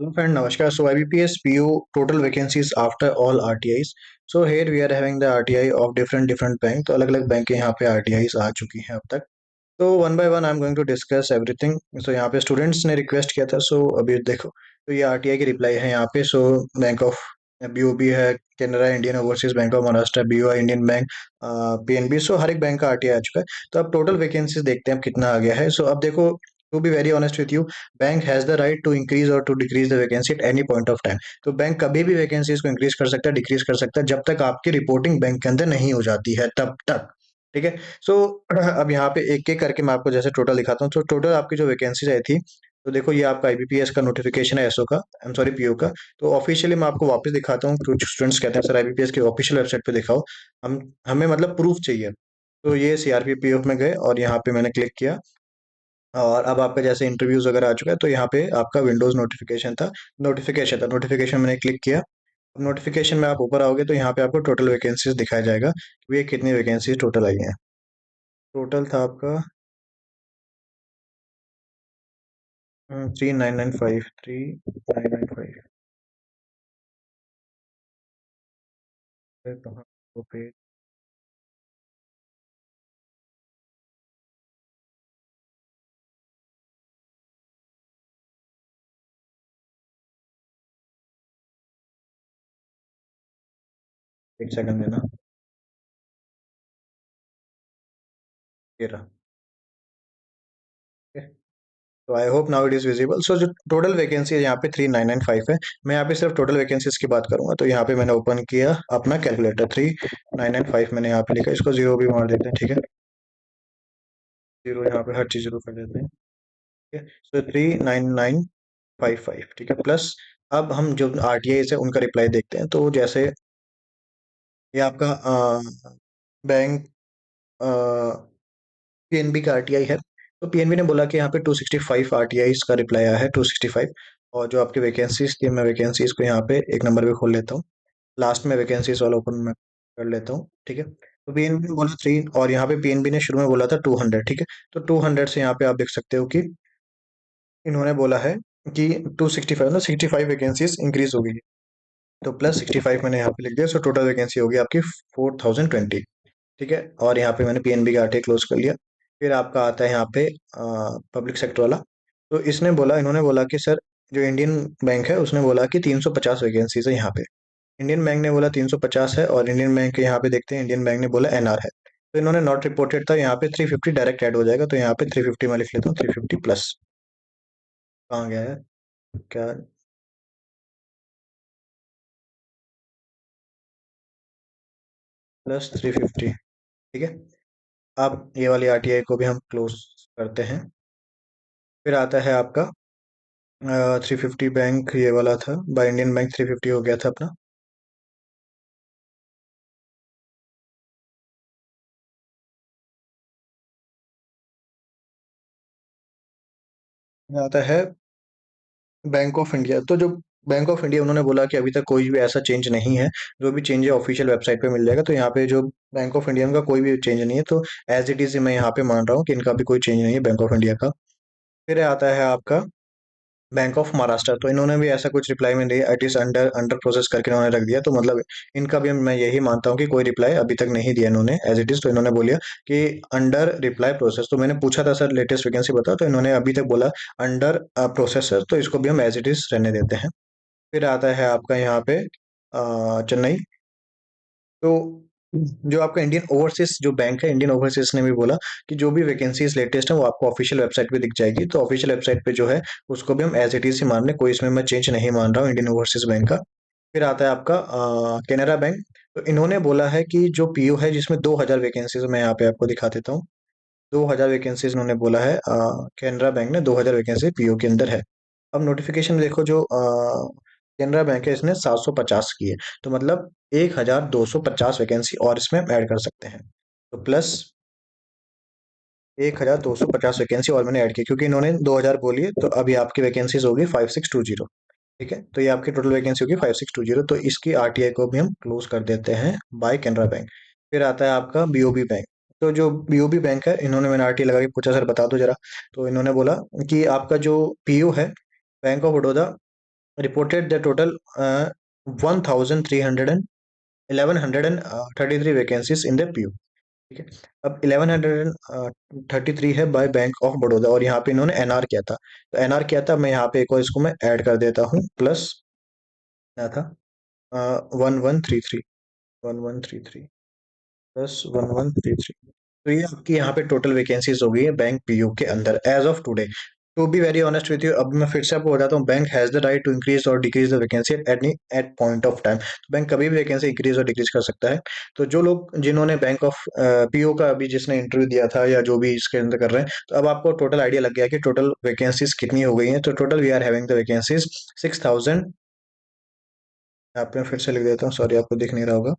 Hello friend, Namaskar. So IBPS PO total vacancies after all RTIs. So here we are having the RTI of different bank. तो अलग अलग bank के यहाँ पे RTIs आ चुकी हैं अब तक. तो one by one I am going to discuss everything. So यहाँ पे स्टूडेंट्स ने रिक्वेस्ट किया था. सो अभी देखो, तो ये आरटीआई की रिप्लाई है यहाँ पे. सो बैंक ऑफ बीओबी है, Canara Indian Overseas Bank of Maharashtra, BOI Indian Bank, PNB. So हर एक बैंक का आरटीआई आ चुका है. तो अब टोटल वैकेंसीज देखते हैं अब कितना आ गया है. सो अब देखो, to be very honest with you, bank has the right to increase और to decrease the vacancy at any point of time. तो बैंक कभी भी वैकेंसीज को इंक्रीज कर सकता है, डिक्रीज कर सकता है, जब तक आपकी रिपोर्टिंग बैंक के अंदर नहीं हो जाती है तब तक. ठीक है. सो अब यहाँ पे एक एक करके मैं आपको जैसे टोटल दिखाता हूँ. तो टोटल आपकी जो वैकेंसीज आई थी, तो देखो ये आपका आईबीपीएस का नोटिफिकेशन है, एसओ का, आई एम सॉरी पीओ का. तो ऑफिशियली मैं आपको वापस दिखाता हूँ. कुछ स्टूडेंट्स कहते हैं सर आईबीपीएस की ऑफिशियल वेबसाइट पे दिखाओ, हम हमें मतलब प्रूफ चाहिए. तो ये सीआरपी पीओ में गए और यहाँ पे मैंने क्लिक किया, और अब आपका जैसे इंटरव्यूज वगैरह आ चुका है. तो यहाँ पे आपका विंडोज नोटिफिकेशन मैंने क्लिक किया. अब नोटिफिकेशन में आप ऊपर आओगे तो यहाँ पे आपको टोटल वैकेंसीज दिखाया जाएगा कि ये कितनी वैकेंसीज टोटल आई हैं. टोटल था आपका 3995, 3995. कहाँ वो पेज? एक सेकंड देना. ये रहा. तो I hope now it is visible. So जो टोटल वैकेंसी है यहाँ पे 3995 है. मैं यहाँ पे सिर्फ टोटल वैकेंसीज की बात करूंगा. तो यहाँ पे मैंने ओपन किया अपना कैलकुलेटर. 3995 मैंने यहाँ पे लिखा, इसको जीरो भी मार देते हैं. ठीक है, जीरो यहाँ पे हर चीज जीरो कर देते हैं. ठीक है. सो 3995. ठीक है, प्लस अब हम जो आरटीआई है उनका रिप्लाई देखते हैं. तो जैसे ये आपका बैंक पीएनबी का आरटीआई है. तो पीएनबी ने बोला कि यहाँ पे 265 आरटीआई का रिप्लाई आया है, 265. और जो आपकी वैकेंसीज थी, मैं वैकेंसीज को यहाँ पे एक नंबर पे खोल लेता हूँ. लास्ट में वैकेंसीज वाला ओपन मैं कर लेता हूँ. ठीक है. तो पीएनबी ने बोला थ्री, और यहाँ पे पीएनबी ने शुरू में बोला था 200. ठीक है. तो 200 से यहाँ पे आप देख सकते हो कि इन्होंने बोला है कि 265, मतलब 65 वैकेंसीज इंक्रीज हो गई है. तो प्लस 65 मैंने यहाँ पे लिख दिया. सो टोटल वैकेंसी होगी आपकी 4020. ठीक है. और यहाँ पे मैंने पीएनबी का आरटीआई क्लोज कर लिया. फिर आपका आता है यहाँ पे पब्लिक सेक्टर वाला. तो इन्होंने बोला कि सर, जो इंडियन बैंक है उसने बोला कि 350 वैकेंसीज है यहाँ पे. इंडियन बैंक ने बोला 350 है, और इंडियन बैंक के यहाँ पे देखते हैं, इंडियन बैंक ने बोला एनआर है. तो इन्होंने नॉट रिपोर्टेड था, यहाँ पे 350 डायरेक्ट ऐड हो जाएगा. तो यहाँ पे 350 मैं लिख लेता हूँ, 350 प्लस. कहाँ गया है क्या? प्लस 350. ठीक है. अब ये वाली आरटीआई को भी हम क्लोज करते हैं. फिर आता है आपका 350 बैंक, ये वाला था बाय इंडियन बैंक, 350 हो गया था अपना. फिर आता है बैंक ऑफ इंडिया. तो जो बैंक ऑफ इंडिया, उन्होंने बोला कि अभी तक कोई भी ऐसा चेंज नहीं है. जो भी चेंज है ऑफिशियल वेबसाइट पे मिल जाएगा. तो यहाँ पे जो बैंक ऑफ इंडिया का कोई भी चेंज नहीं है. तो एज इट इज मैं यहाँ पे मान रहा हूँ कि इनका भी कोई चेंज नहीं है बैंक ऑफ इंडिया का. फिर आता है आपका बैंक ऑफ महाराष्ट्र. तो इन्होंने भी ऐसा कुछ रिप्लाई में दिया, it is under under process करके इन्होंने रख दिया. तो मतलब इनका भी मैं यही मानता हूँ कि कोई रिप्लाई अभी तक नहीं दिया इन्होंने एज इट इज. तो इन्होंने बोलिया कि अंडर रिप्लाई प्रोसेस. तो मैंने पूछा था सर लेटेस्ट वैकेंसी बताओ, तो इन्होंने अभी तक बोला अंडर प्रोसेस है. तो इसको भी हम एज इट इज रहने देते हैं. फिर आता है आपका यहाँ पे चेन्नई. तो जो आपका इंडियन ओवरसीज जो बैंक है, इंडियन ओवरसीज ने भी बोला कि जो भी वैकेंसीज लेटेस्ट है वो आपको ऑफिशियल वेबसाइट पे दिख जाएगी. तो ऑफिशियल वेबसाइट पे जो है उसको भी हम एज इट इज ही मान रहे हैं, कोई इसमें मैं चेंज नहीं मान रहा हूँ इंडियन ओवरसीज बैंक का. फिर आता है आपका कैनरा बैंक. तो इन्होंने बोला है कि जो पीओ है जिसमें 2000 वैकेंसीज, मैं यहाँ पे आपको दिखा देता हूँ. 2000 वैकेंसीज उन्होंने बोला है, कैनरा बैंक ने 2000 वैकेंसी पीओ के अंदर है. अब नोटिफिकेशन देखो, जो कैनरा बैंक है इसने 750 की है. तो मतलब 1250 वैकेंसी और इसमें हम ऐड कर सकते हैं. तो प्लस 1250 वैकेंसी और मैंने ऐड की, क्योंकि इन्होंने 2000 बोली है. तो अभी आपकी वैकेंसीज होगी 5620. ठीक है. तो ये आपकी टोटल वैकेंसी होगी 5620. तो इसकी आरटीआई को भी हम क्लोज कर देते हैं बाय कैनरा बैंक. फिर आता है आपका बीओबी बैंक. तो जो बीओबी बैंक है, इन्होंने मैंने आरटीआई लगा के पूछा सर बता दो जरा. तो इन्होंने बोला कि आपका जो पीओ है bank of Baroda, reported the total 1133 vacancies in the PU. ठीक है, अब 1133 है बाय बैंक ऑफ बड़ौदा, और यहाँ पे इन्होंने एनआर किया था। तो एनआर किया था, मैं यहाँ पे एक और इसको मैं ऐड कर देता हूँ, प्लस क्या था 1133, 1133 प्लस 1133। तो ये आपकी यहाँ पे टोटल वैकेंसीज हो गई है बैंक पीयू के अंदर as of today. To be very honest with you, अब मैं फिर से आपको बताता हूँ, bank has the right to increase और decrease the vacancy at any at point of time. तो बैंक कभी भी वैकेंसी इंक्रीज और डिक्रीज कर सकता है। तो जो लोग जिन्होंने बैंक ऑफ पीओ का अभी जिसने इंटरव्यू दिया था या जो भी इसके अंदर कर रहे हैं, तो अब आपको टोटल आइडिया लग गया कि टोटल वैकेंसीज कितनी हो गई हैं। तो total we are having the vacancies 6000। यहाँ पे मैं फिर से लिख देता हूँ, सॉरी आपको दिख नहीं रहा होगा,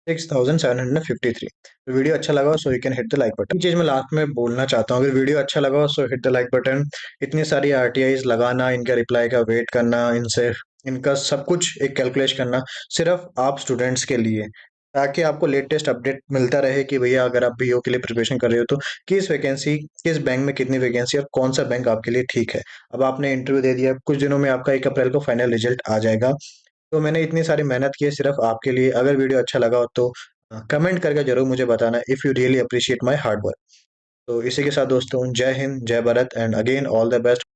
6753। तो वीडियो अच्छा लगा so you can hit the like button. चीज मैं लास्ट में बोलना चाहता हूँ, अगर वीडियो अच्छा लगा सो हिट द लाइक बटन। इतनी सारी आरटीआईज लगाना, इनके रिप्लाई का वेट करना, इनसे इनका सब कुछ एक कैलकुलेट करना, सिर्फ आप स्टूडेंट्स के लिए, ताकि आपको लेटेस्ट अपडेट मिलता रहे कि भैया अगर आप बीओ के लिए प्रिपरेशन कर रहे हो तो किस वैकेंसी, किस बैंक में कितनी वैकेंसी और कौन सा बैंक आपके लिए ठीक है। अब आपने इंटरव्यू दे दिया, कुछ दिनों में आपका 1 अप्रैल को फाइनल रिजल्ट आ जाएगा। तो मैंने इतनी सारी मेहनत की है सिर्फ आपके लिए। अगर वीडियो अच्छा लगा हो तो कमेंट करके जरूर मुझे बताना, if you really appreciate my hard work. तो इसी के साथ दोस्तों, जय हिंद, जय Bharat, and again all the best.